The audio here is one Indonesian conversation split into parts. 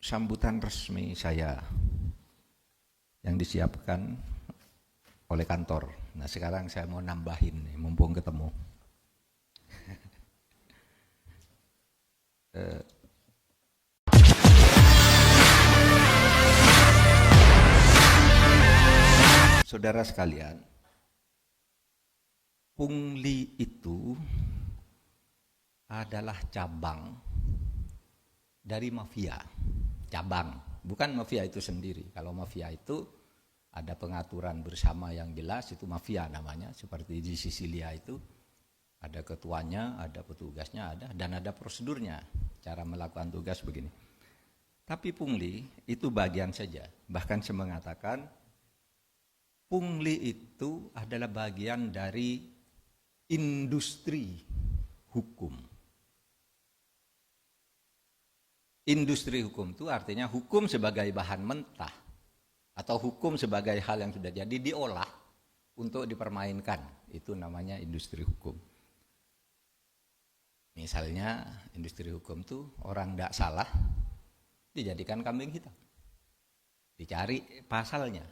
sambutan resmi saya yang disiapkan oleh kantor. Nah sekarang saya mau nambahin nih, mumpung ketemu. Saudara sekalian, pungli itu adalah cabang dari mafia. Cabang, bukan mafia itu sendiri. Kalau mafia itu ada pengaturan bersama yang jelas, itu mafia namanya. Seperti di Sisilia itu ada ketuanya, ada petugasnya, dan ada prosedurnya. Cara melakukan tugas begini. Tapi pungli itu bagian saja. Bahkan saya mengatakan pungli itu adalah bagian dari industri hukum. Industri hukum itu artinya hukum sebagai bahan mentah atau hukum sebagai hal yang sudah jadi diolah untuk dipermainkan. Itu namanya industri hukum. Misalnya industri hukum itu orang tidak salah dijadikan kambing hitam. Dicari pasalnya.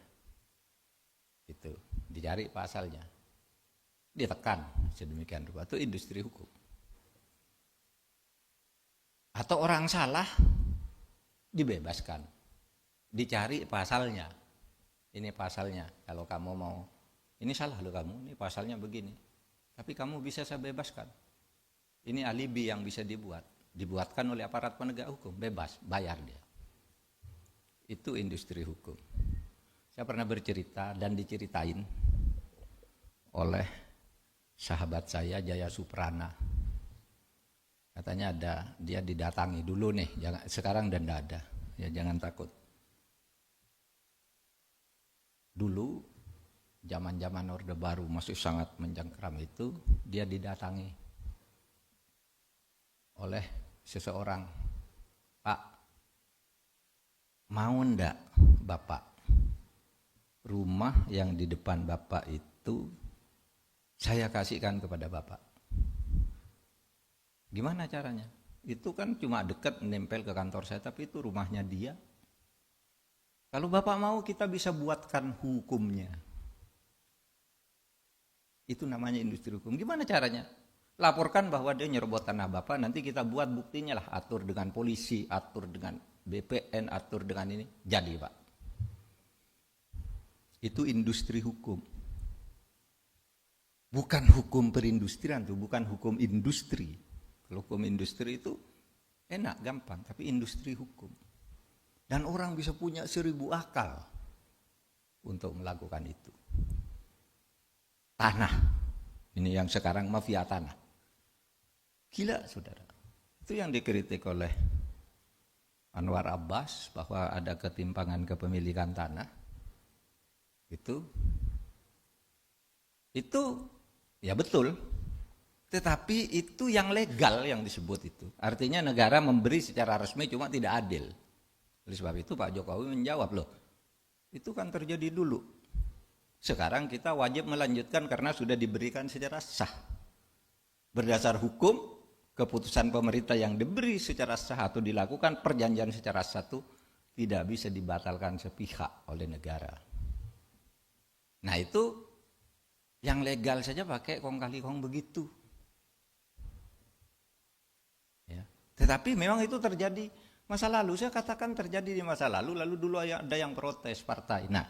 Itu, dicari pasalnya. Ditekan sedemikian rupa, itu industri hukum. Atau orang salah dibebaskan. Dicari pasalnya. Ini pasalnya. Kalau kamu mau, ini salah loh kamu, ini pasalnya begini. Tapi kamu bisa saya bebaskan. Ini alibi yang bisa dibuatkan oleh aparat penegak hukum, bebas, bayar dia. Itu industri hukum. Saya pernah bercerita dan diceritain oleh sahabat saya Jaya Suprana. Katanya dia didatangi dulu nih, sekarang dan tidak ada. Ya jangan takut. Dulu zaman-zaman Orde Baru masih sangat mencengkram itu, dia didatangi oleh seseorang. Pak, mau ndak Bapak rumah yang di depan Bapak itu saya kasihkan kepada Bapak? Gimana caranya? Itu kan cuma dekat nempel ke kantor saya, tapi itu rumahnya dia. Kalau Bapak mau kita bisa buatkan hukumnya. Itu namanya industri hukum. Gimana caranya? Laporkan bahwa dia nyerobot tanah Bapak, nanti kita buat buktinya lah, atur dengan polisi, atur dengan BPN, atur dengan ini, jadi Pak. Itu industri hukum. Bukan hukum perindustrian tuh, bukan hukum industri. Kalau hukum industri itu enak, gampang, tapi industri hukum. Dan orang bisa punya 1000 akal untuk melakukan itu. Tanah, ini yang sekarang mafia tanah. Gila saudara, itu yang dikritik oleh Anwar Abbas bahwa ada ketimpangan kepemilikan tanah. Itu ya betul, tetapi itu yang legal yang disebut itu. Artinya negara memberi secara resmi cuma tidak adil. Oleh sebab itu Pak Jokowi menjawab, loh itu kan terjadi dulu. Sekarang kita wajib melanjutkan karena sudah diberikan secara sah. Berdasar hukum, keputusan pemerintah yang diberi secara sah atau dilakukan perjanjian secara sah itu tidak bisa dibatalkan sepihak oleh negara. Nah itu yang legal saja pakai kong kali kong begitu. Ya. Tetapi memang itu terjadi masa lalu. Saya katakan terjadi di masa lalu dulu ada yang protes partai. Nah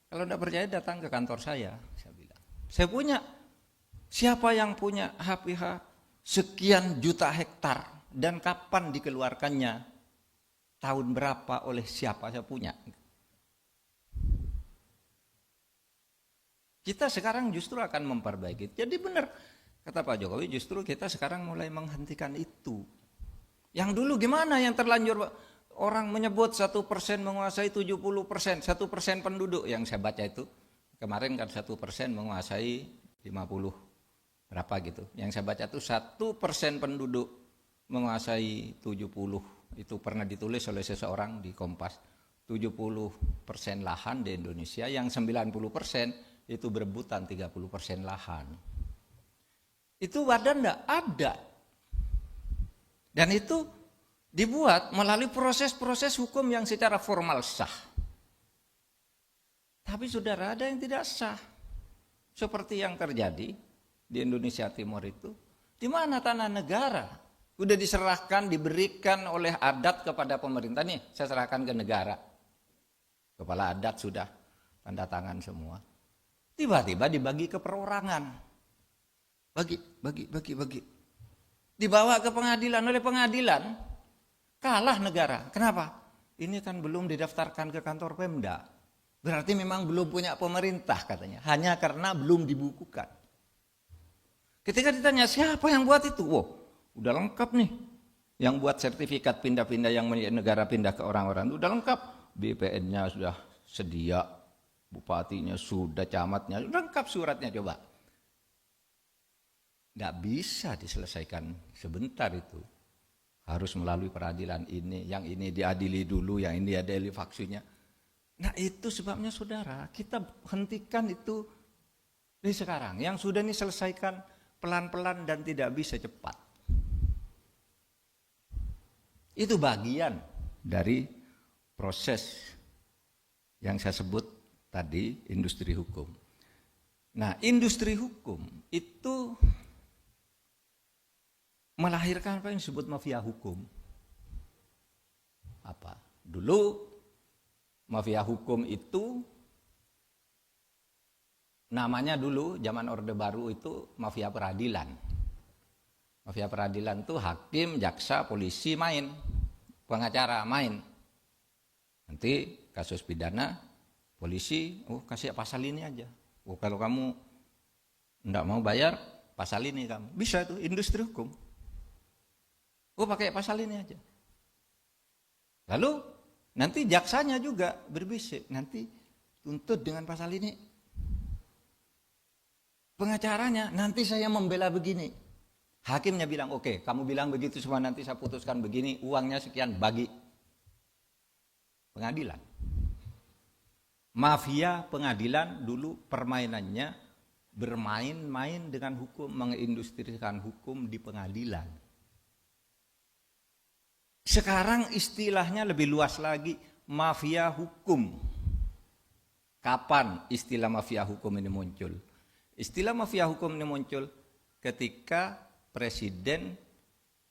kalau tidak percaya datang ke kantor saya bilang. Saya punya, siapa yang punya HPH sekian juta hektar dan kapan dikeluarkannya, tahun berapa, oleh siapa, saya punya. Kita sekarang justru akan memperbaiki. Jadi benar kata Pak Jokowi, justru kita sekarang mulai menghentikan itu. Yang dulu gimana, yang terlanjur orang menyebut 1% menguasai 70%, 1% penduduk yang saya baca itu. Kemarin kan 1% menguasai 50 berapa gitu. Yang saya baca itu 1% penduduk menguasai 70. Itu pernah ditulis oleh seseorang di Kompas. 70% lahan di Indonesia, yang 90% itu berebutan 30% lahan. Itu wadah enggak? Ada. Dan itu dibuat melalui proses-proses hukum yang secara formal sah. Tapi saudara, ada yang tidak sah. Seperti yang terjadi di Indonesia Timur itu, di mana tanah negara sudah diserahkan, diberikan oleh adat kepada pemerintah. Nih, saya serahkan ke negara. Kepala adat sudah tanda tangan semua. Tiba-tiba dibagi ke perorangan. Bagi. Dibawa ke pengadilan, oleh pengadilan kalah negara. Kenapa? Ini kan belum didaftarkan ke kantor Pemda. Berarti memang belum punya pemerintah katanya. Hanya karena belum dibukukan. Ketika ditanya siapa yang buat itu? Wow, udah lengkap nih. Yang buat sertifikat pindah-pindah yang negara pindah ke orang-orang itu udah lengkap. BPN-nya sudah sedia, bupatinya sudah, camatnya sudah lengkap suratnya, coba. Nggak bisa diselesaikan sebentar itu. Harus melalui peradilan ini, yang ini diadili dulu, yang ini diadili faksinya. Nah itu sebabnya saudara, kita hentikan itu dari sekarang. Yang sudah ini selesaikan pelan-pelan dan tidak bisa cepat. Itu bagian dari proses yang saya sebut tadi, industri hukum. Nah, industri hukum itu melahirkan apa yang disebut mafia hukum. Apa? Dulu mafia hukum itu namanya dulu zaman Orde Baru itu mafia peradilan. Mafia peradilan itu hakim, jaksa, polisi main, pengacara main. Nanti kasus pidana, polisi, kasih pasal ini aja. Kalau kamu enggak mau bayar, pasal ini kamu. Bisa itu industri hukum. Pakai pasal ini aja. Lalu nanti jaksanya juga berbisik, nanti tuntut dengan pasal ini. Pengacaranya, nanti saya membela begini. Hakimnya bilang, oke, kamu bilang begitu semua, nanti saya putuskan begini, uangnya sekian, bagi. Pengadilan. Mafia pengadilan dulu permainannya bermain-main dengan hukum, mengindustrikan hukum di pengadilan. Sekarang istilahnya lebih luas lagi, mafia hukum. Kapan istilah mafia hukum ini muncul? Istilah mafia hukum ini muncul ketika Presiden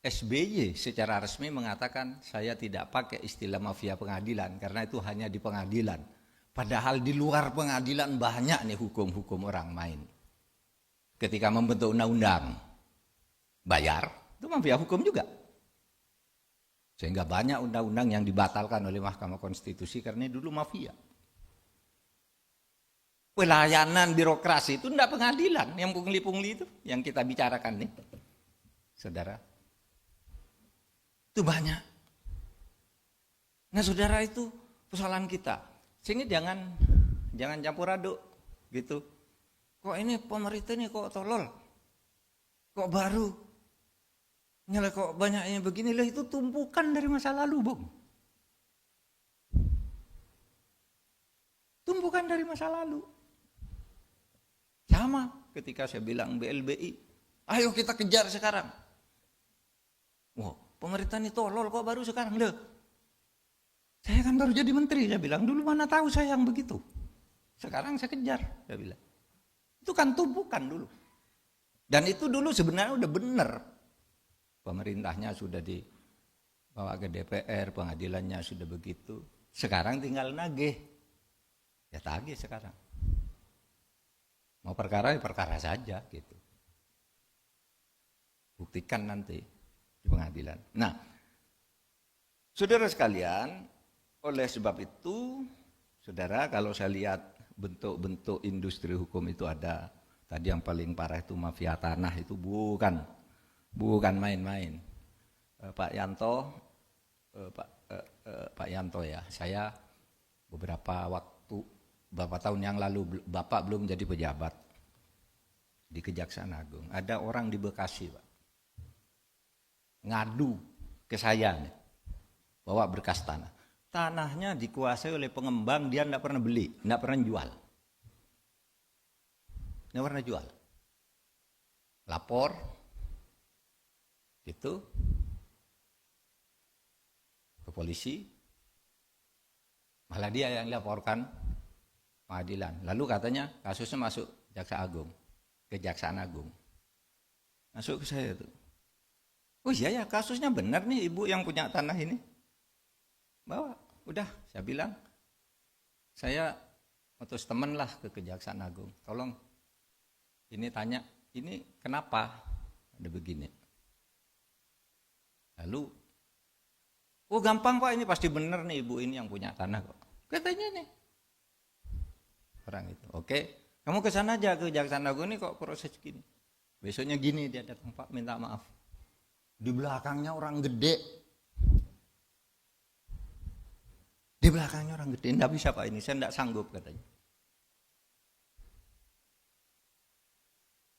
SBY secara resmi mengatakan saya tidak pakai istilah mafia pengadilan karena itu hanya di pengadilan. Padahal di luar pengadilan banyak nih hukum-hukum orang main. Ketika membentuk undang-undang, bayar, itu mafia hukum juga. Sehingga banyak undang-undang yang dibatalkan oleh Mahkamah Konstitusi karena dulu mafia. Pelayanan birokrasi itu tidak pengadilan, yang pungli-pungli itu yang kita bicarakan nih, saudara. Itu banyak. Nah saudara, itu persoalan kita. Sehingga jangan campur aduk gitu. Kok ini pemerintah ini kok tolol, kok baru, nyala kok banyaknya begini lah, itu tumpukan dari masa lalu, Bung. Tumpukan dari masa lalu. Sama ketika saya bilang BLBI, ayo kita kejar sekarang. Wah, pemerintah ini tolol kok baru sekarang. Loh, saya kan baru jadi menteri, saya bilang. Dulu mana tahu saya yang begitu. Sekarang saya kejar, saya bilang. Itu kan tumpukan dulu. Dan itu dulu sebenarnya udah benar. Pemerintahnya sudah dibawa ke DPR, pengadilannya sudah begitu. Sekarang tinggal nagih. Ya tagih sekarang. Mau perkara ya perkara saja gitu. Buktikan nanti di pengadilan. Nah, saudara sekalian, oleh sebab itu, saudara, kalau saya lihat bentuk-bentuk industri hukum itu ada, tadi yang paling parah itu mafia tanah, itu bukan main-main. Pak Yanto, Pak Yanto ya, saya beberapa tahun yang lalu, Bapak belum jadi pejabat di Kejaksaan Agung. Ada orang di Bekasi, Pak, ngadu ke saya nih, bawa berkas tanah. Tanahnya dikuasai oleh pengembang, dia tidak pernah beli, tidak pernah jual. Tidak pernah jual. Lapor, gitu. polisi, malah dia yang laporkan pengadilan. Lalu katanya kasusnya masuk Kejaksaan Agung. Masuk ke saya tuh. Oh iya ya, kasusnya benar nih ibu yang punya tanah ini. Bawa, udah saya bilang, saya utus teman lah ke Kejaksaan Agung. Tolong, ini tanya, ini kenapa ada begini? Lalu, oh gampang Pak, ini pasti benar nih ibu ini yang punya tanah kok. Katanya nih. Orang itu, oke, kamu ke sana aja ke Kejaksaan Agung ini kok proses gini. Besoknya gini dia datang, Pak minta maaf. Di belakangnya orang gede. Di belakangnya orang gede, enggak bisa Pak ini, saya enggak sanggup katanya.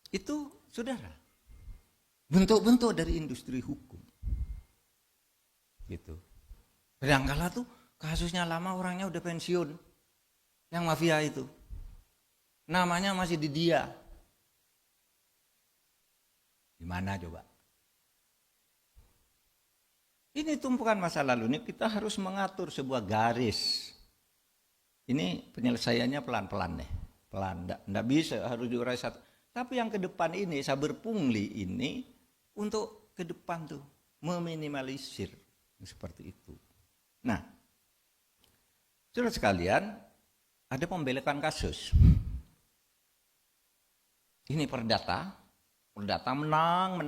Itu saudara, bentuk-bentuk dari industri hukum. Gitu. Kadangkala tuh kasusnya lama orangnya udah pensiun. Yang mafia itu. Namanya masih di dia. Gimana coba? Ini tumpukan masa lalu, ini kita harus mengatur sebuah garis. Ini penyelesaiannya pelan-pelan deh. Pelan, enggak bisa harus diurai satu. Tapi yang ke depan ini, saber pungli ini untuk ke depan tuh meminimalisir seperti itu. Nah, saudara sekalian, ada pembelekan kasus. Ini perdata menang,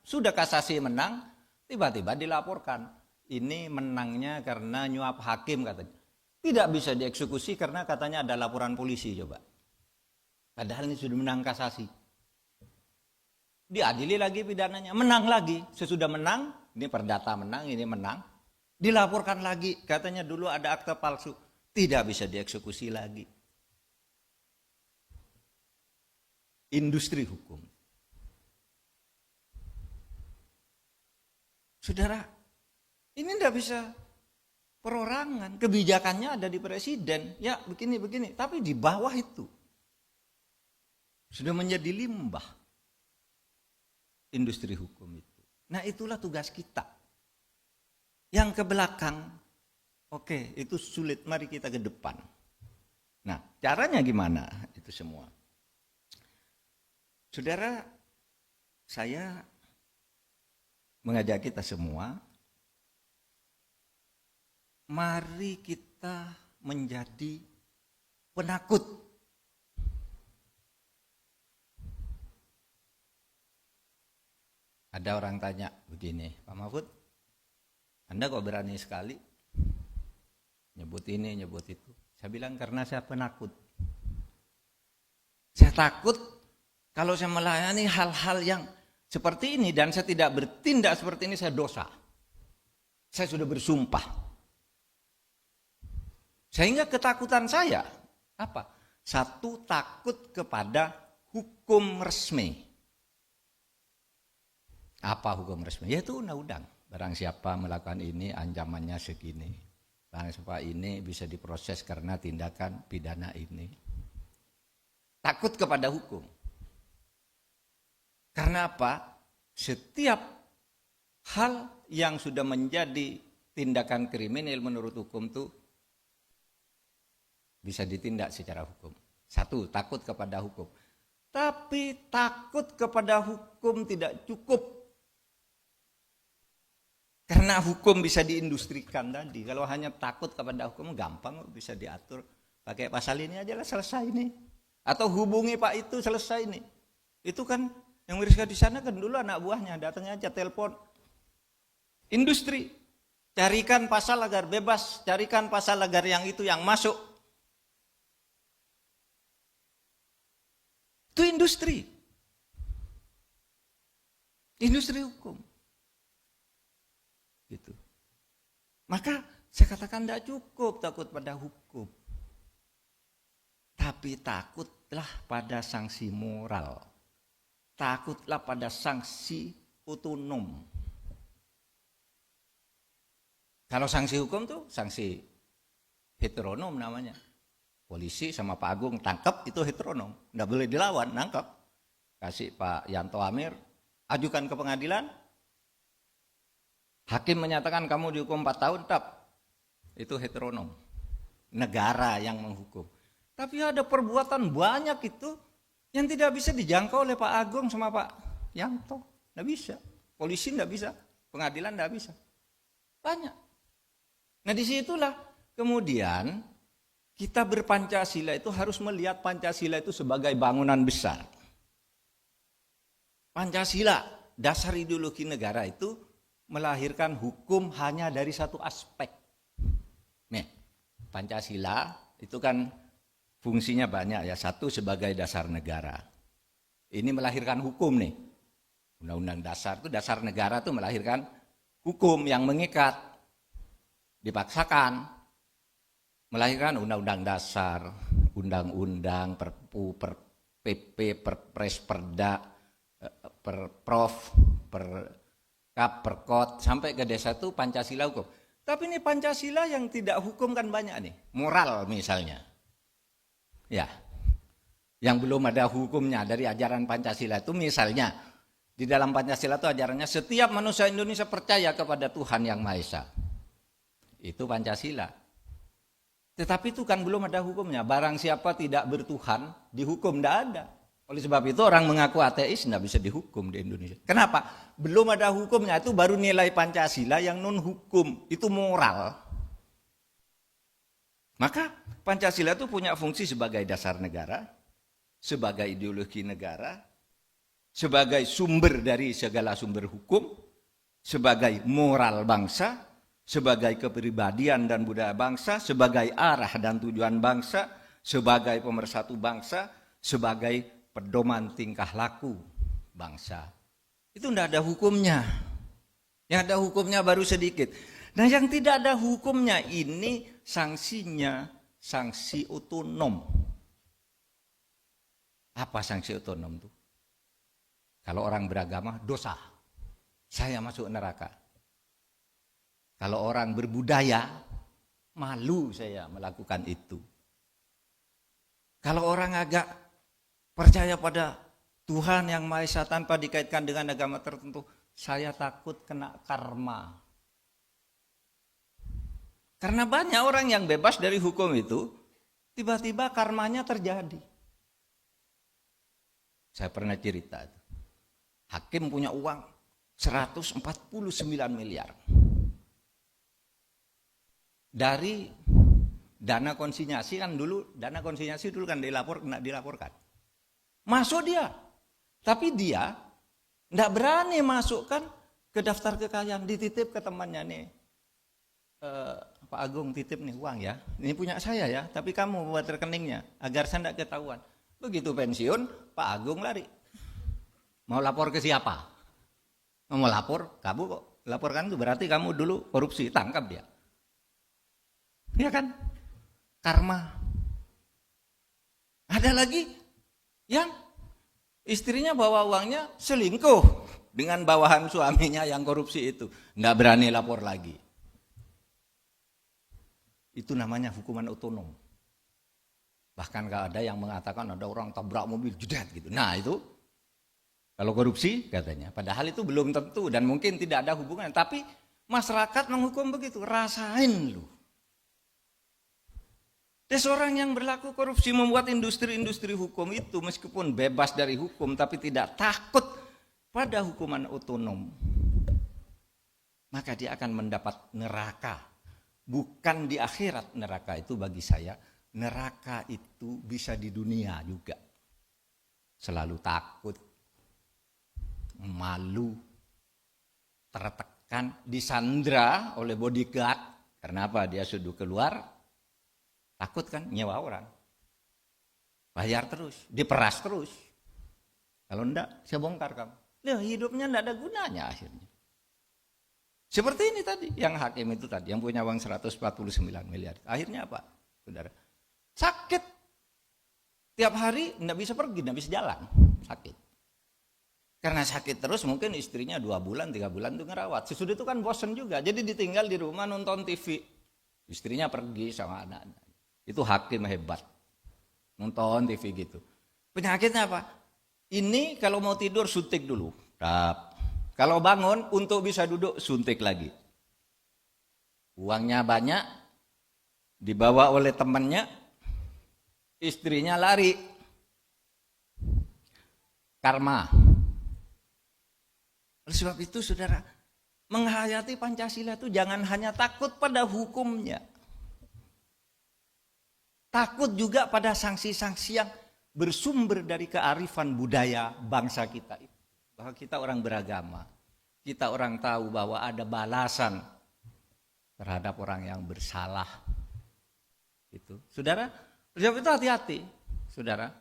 sudah kasasi menang, tiba-tiba dilaporkan. Ini menangnya karena nyuap hakim katanya. Tidak bisa dieksekusi karena katanya ada laporan polisi coba. Padahal ini sudah menang kasasi. Diadili lagi pidananya, menang lagi. Sesudah menang, ini perdata menang, ini menang. Dilaporkan lagi, katanya dulu ada akta palsu. Tidak bisa dieksekusi lagi. Industri hukum. Saudara, ini tidak bisa perorangan. Kebijakannya ada di presiden. Ya begini. Tapi di bawah itu. Sudah menjadi limbah. Industri hukum itu. Nah itulah tugas kita. Yang ke belakang, oke, itu sulit. Mari kita ke depan. Nah, caranya gimana itu semua? Saudara, saya mengajak kita semua, mari kita menjadi penakut. Ada orang tanya begini, Pak Mahfud, Anda kok berani sekali nyebut ini, nyebut itu. Saya bilang karena saya penakut. Saya takut kalau saya melayani hal-hal yang seperti ini dan saya tidak bertindak seperti ini, saya dosa. Saya sudah bersumpah. Sehingga ketakutan saya apa? Satu, takut kepada hukum resmi. Apa hukum resmi? Yaitu undang-undang. Barang siapa melakukan ini ancamannya segini. Barang siapa ini bisa diproses karena tindakan pidana ini. Takut kepada hukum. Karena apa? Setiap hal yang sudah menjadi tindakan kriminal menurut hukum itu bisa ditindak secara hukum. Satu, takut kepada hukum. Tapi takut kepada hukum tidak cukup. Karena hukum bisa diindustrikan tadi. Kalau hanya takut kepada hukum gampang bisa diatur. Pakai pasal ini aja lah selesai ini. Atau hubungi Pak itu selesai ini. Itu kan yang Miriska di sana kan dulu anak buahnya datangnya aja telepon. Industri. Carikan pasal agar bebas. Carikan pasal agar yang itu yang masuk. Itu industri. Industri hukum. Gitu. Maka saya katakan tidak cukup takut pada hukum. Tapi takutlah pada sanksi moral. Takutlah pada sanksi otonom. Kalau sanksi hukum tuh sanksi heteronom namanya. Polisi sama Pak Agung tangkap itu heteronom. Tidak boleh dilawan, nangkap. Kasih Pak Yanto Amir, ajukan ke pengadilan. Hakim menyatakan kamu dihukum 4 tahun, tetap. Itu heteronom. Negara yang menghukum. Tapi ada perbuatan banyak itu yang tidak bisa dijangkau oleh Pak Agung sama Pak Yanto. Tidak bisa. Polisi tidak bisa. Pengadilan tidak bisa. Banyak. Nah disitulah kemudian kita berpancasila itu harus melihat Pancasila itu sebagai bangunan besar. Pancasila, dasar ideologi negara itu melahirkan hukum hanya dari satu aspek. Nih, Pancasila itu kan fungsinya banyak ya. Satu sebagai dasar negara. Ini melahirkan hukum nih. Undang-undang dasar itu dasar negara itu melahirkan hukum yang mengikat. Dipaksakan. Melahirkan undang-undang dasar, undang-undang, perpu, per PP, perpres, perda, perprov, perkap, perkot, sampai ke desa itu Pancasila hukum. Tapi ini Pancasila yang tidak hukum kan banyak nih. Moral misalnya. Ya, yang belum ada hukumnya dari ajaran Pancasila itu misalnya. Di dalam Pancasila itu ajarannya setiap manusia Indonesia percaya kepada Tuhan Yang Maha Esa. Itu Pancasila. Tetapi itu kan belum ada hukumnya. Barang siapa tidak bertuhan, dihukum, tidak ada. Oleh sebab itu orang mengaku ateis tidak bisa dihukum di Indonesia. Kenapa? Belum ada hukumnya, itu baru nilai Pancasila yang non hukum, itu moral. Maka Pancasila itu punya fungsi sebagai dasar negara, sebagai ideologi negara, sebagai sumber dari segala sumber hukum, sebagai moral bangsa, sebagai kepribadian dan budaya bangsa, sebagai arah dan tujuan bangsa, sebagai pemersatu bangsa, sebagai pedoman tingkah laku bangsa. Itu tidak ada hukumnya. Yang ada hukumnya baru sedikit. Nah yang tidak ada hukumnya ini sanksinya, sanksi otonom. Apa sanksi otonom itu? Kalau orang beragama, dosa. Saya masuk neraka. Kalau orang berbudaya, malu saya melakukan itu. Kalau orang agak percaya pada Tuhan Yang Maha Esa tanpa dikaitkan dengan agama tertentu, saya takut kena karma. Karena banyak orang yang bebas dari hukum itu, tiba-tiba karmanya terjadi. Saya pernah cerita, hakim punya uang 149 miliar. Dari dana konsinyasi kan dulu, dana konsinyasi dulu kan dilaporkan. Masuk dia, tapi dia tidak berani masukkan ke daftar kekayaan, dititip ke temannya nih. Pak Agung titip nih uang ya, ini punya saya ya, tapi kamu buat rekeningnya agar saya tidak ketahuan. Begitu pensiun, Pak Agung lari. Mau lapor ke siapa? Mau lapor, kamu kok laporkan itu berarti kamu dulu korupsi, tangkap dia. Ya kan? Karma. Ada lagi yang istrinya bawa uangnya selingkuh dengan bawahan suaminya yang korupsi itu. Nggak berani lapor lagi. Itu namanya hukuman otonom. Bahkan gak ada yang mengatakan ada orang tabrak mobil, jedat gitu. Nah itu, kalau korupsi katanya. Padahal itu belum tentu dan mungkin tidak ada hubungan. Tapi masyarakat menghukum begitu, rasain lu. Dan seorang yang berlaku korupsi membuat industri-industri hukum itu meskipun bebas dari hukum tapi tidak takut pada hukuman otonom. Maka dia akan mendapat neraka. Bukan di akhirat neraka itu bagi saya. Neraka itu bisa di dunia juga. Selalu takut, malu, tertekan, disandra oleh bodyguard. Karena apa? Dia sudah keluar. Takut kan nyewa orang. Bayar terus, diperas terus. Kalau enggak, saya bongkar kamu. Loh, hidupnya enggak ada gunanya akhirnya. Seperti ini tadi, yang hakim itu tadi, yang punya uang 149 miliar. Akhirnya apa, saudara? Sakit. Tiap hari enggak bisa pergi, enggak bisa jalan. Sakit. Karena sakit terus mungkin istrinya 2 bulan, 3 bulan itu ngerawat. Sesudah itu kan bosen juga, jadi ditinggal di rumah nonton TV. Istrinya pergi sama anak-anak. Itu hakim hebat. Nonton TV gitu. Penyakitnya apa? Ini kalau mau tidur suntik dulu. Tap. Kalau bangun untuk bisa duduk suntik lagi. Uangnya banyak, dibawa oleh temannya, istrinya lari. Karma. Oleh sebab itu saudara, menghayati Pancasila itu jangan hanya takut pada hukumnya. Takut juga pada sanksi-sanksi yang bersumber dari kearifan budaya bangsa kita. Bahwa kita orang beragama. Kita orang tahu bahwa ada balasan terhadap orang yang bersalah. Itu. Saudara, sebab itu hati-hati. Saudara,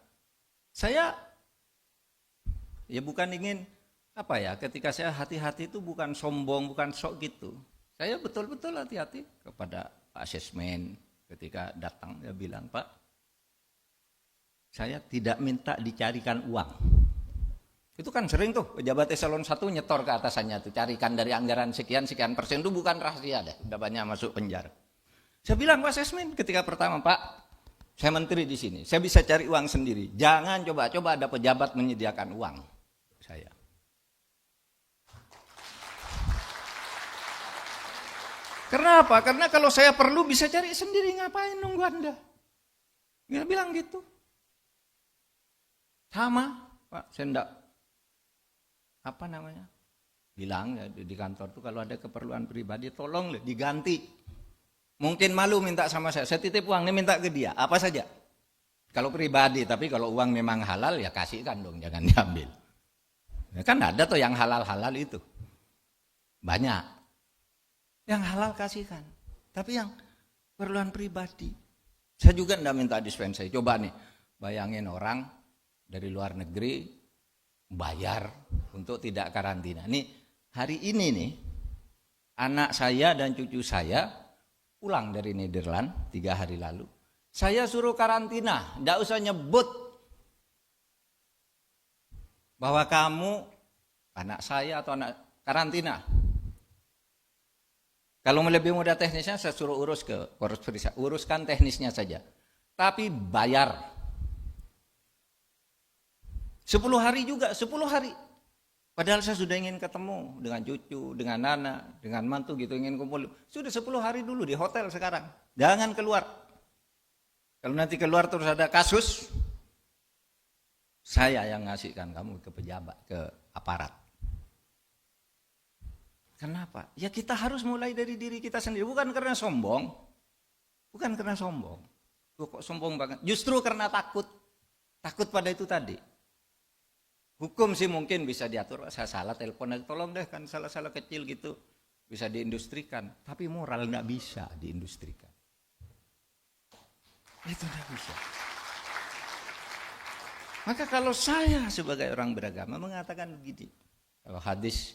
saya ya bukan ingin ketika saya hati-hati itu bukan sombong, bukan sok gitu. Saya betul-betul hati-hati kepada Pak Sesmen ketika datang, dia bilang, Pak, saya tidak minta dicarikan uang. Itu kan sering tuh pejabat eselon 1 nyetor ke atasannya tuh, carikan dari anggaran sekian persen, itu bukan rahasia deh, udah banyak masuk penjara. Saya bilang Pak Sesmen ketika pertama, Pak, saya menteri di sini, saya bisa cari uang sendiri. Jangan coba-coba ada pejabat menyediakan uang saya. Kenapa? Karena kalau saya perlu bisa cari sendiri, ngapain nunggu Anda? Dia bilang gitu. Sama, Pak, saya enggak bilang ya, di kantor tuh kalau ada keperluan pribadi tolong diganti. Mungkin malu minta sama saya titip uang nih minta ke dia, apa saja. Kalau pribadi, tapi kalau uang memang halal ya kasihkan dong, jangan diambil. Ya kan ada tuh yang halal-halal itu. Banyak. Yang halal kasihkan. Tapi yang keperluan pribadi. Saya juga enggak minta dispensasi. Coba nih, bayangin orang dari luar negeri bayar untuk tidak karantina. Nih, hari ini nih, anak saya dan cucu saya pulang dari Nederland 3 hari lalu. Saya suruh karantina, enggak usah nyebut bahwa kamu anak saya atau anak karantina. Kalau lebih mudah teknisnya saya suruh urus ke Korps Perisa, uruskan teknisnya saja. Tapi bayar. 10 hari juga, 10 hari. Padahal saya sudah ingin ketemu dengan cucu, dengan anak, dengan mantu gitu, ingin kumpul. Sudah 10 hari dulu di hotel sekarang. Jangan keluar. Kalau nanti keluar terus ada kasus, saya yang ngasihkan kamu ke pejabat, ke aparat. Kenapa? Ya kita harus mulai dari diri kita sendiri, bukan karena sombong. Bukan karena sombong. Kok sombong banget? Justru karena takut. Takut pada itu tadi. Hukum sih mungkin bisa diatur, saya salah telepon aja, tolong deh kan salah-salah kecil gitu. Bisa diindustrikan, tapi moral nggak bisa diindustrikan. Itu nggak bisa. Maka kalau saya sebagai orang beragama mengatakan begini, kalau hadis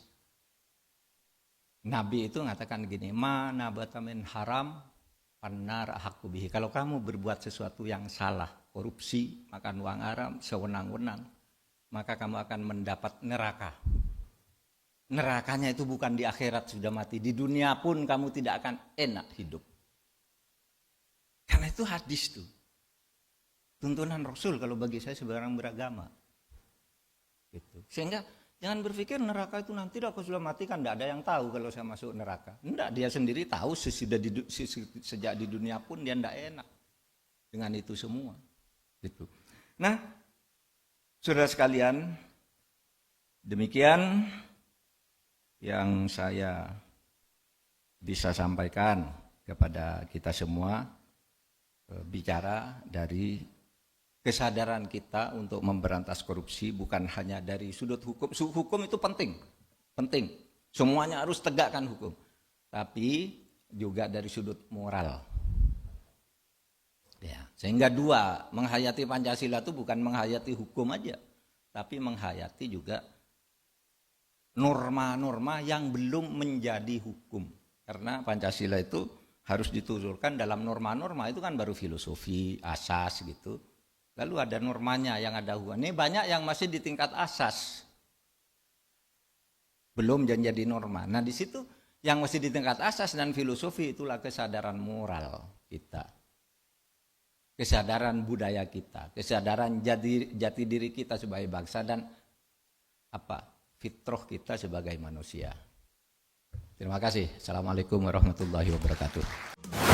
Nabi itu mengatakan begini, ma nabata min haram pannar ahqqu bihi. Kalau kamu berbuat sesuatu yang salah, korupsi, makan uang haram, sewenang-wenang, maka kamu akan mendapat neraka. Nerakanya itu bukan di akhirat sudah mati, di dunia pun kamu tidak akan enak hidup. Karena itu hadis tuh. Tuntunan Rasul kalau bagi saya sebagai orang beragama. Gitu. Sehingga jangan berpikir neraka itu nanti aku sudah mati kan tidak ada yang tahu kalau saya masuk neraka. Enggak, dia sendiri tahu sejak di dunia pun dia tidak enak dengan itu semua. Gitu. Nah, saudara sekalian, demikian yang saya bisa sampaikan kepada kita semua, bicara dari kesadaran kita untuk memberantas korupsi bukan hanya dari sudut hukum. Hukum itu penting. Semuanya harus tegakkan hukum. Tapi juga dari sudut moral. Ya, sehingga menghayati Pancasila itu bukan menghayati hukum aja, tapi menghayati juga norma-norma yang belum menjadi hukum. Karena Pancasila itu harus dituturkan dalam norma-norma, itu kan baru filosofi, asas gitu. Lalu ada normanya yang ada hukum. Ini banyak yang masih di tingkat asas. Belum jadi norma. Nah, di situ yang masih di tingkat asas dan filosofi itulah kesadaran moral kita. Kesadaran budaya kita, kesadaran jati diri kita sebagai bangsa dan fitrah kita sebagai manusia. Terima kasih. Assalamualaikum warahmatullahi wabarakatuh.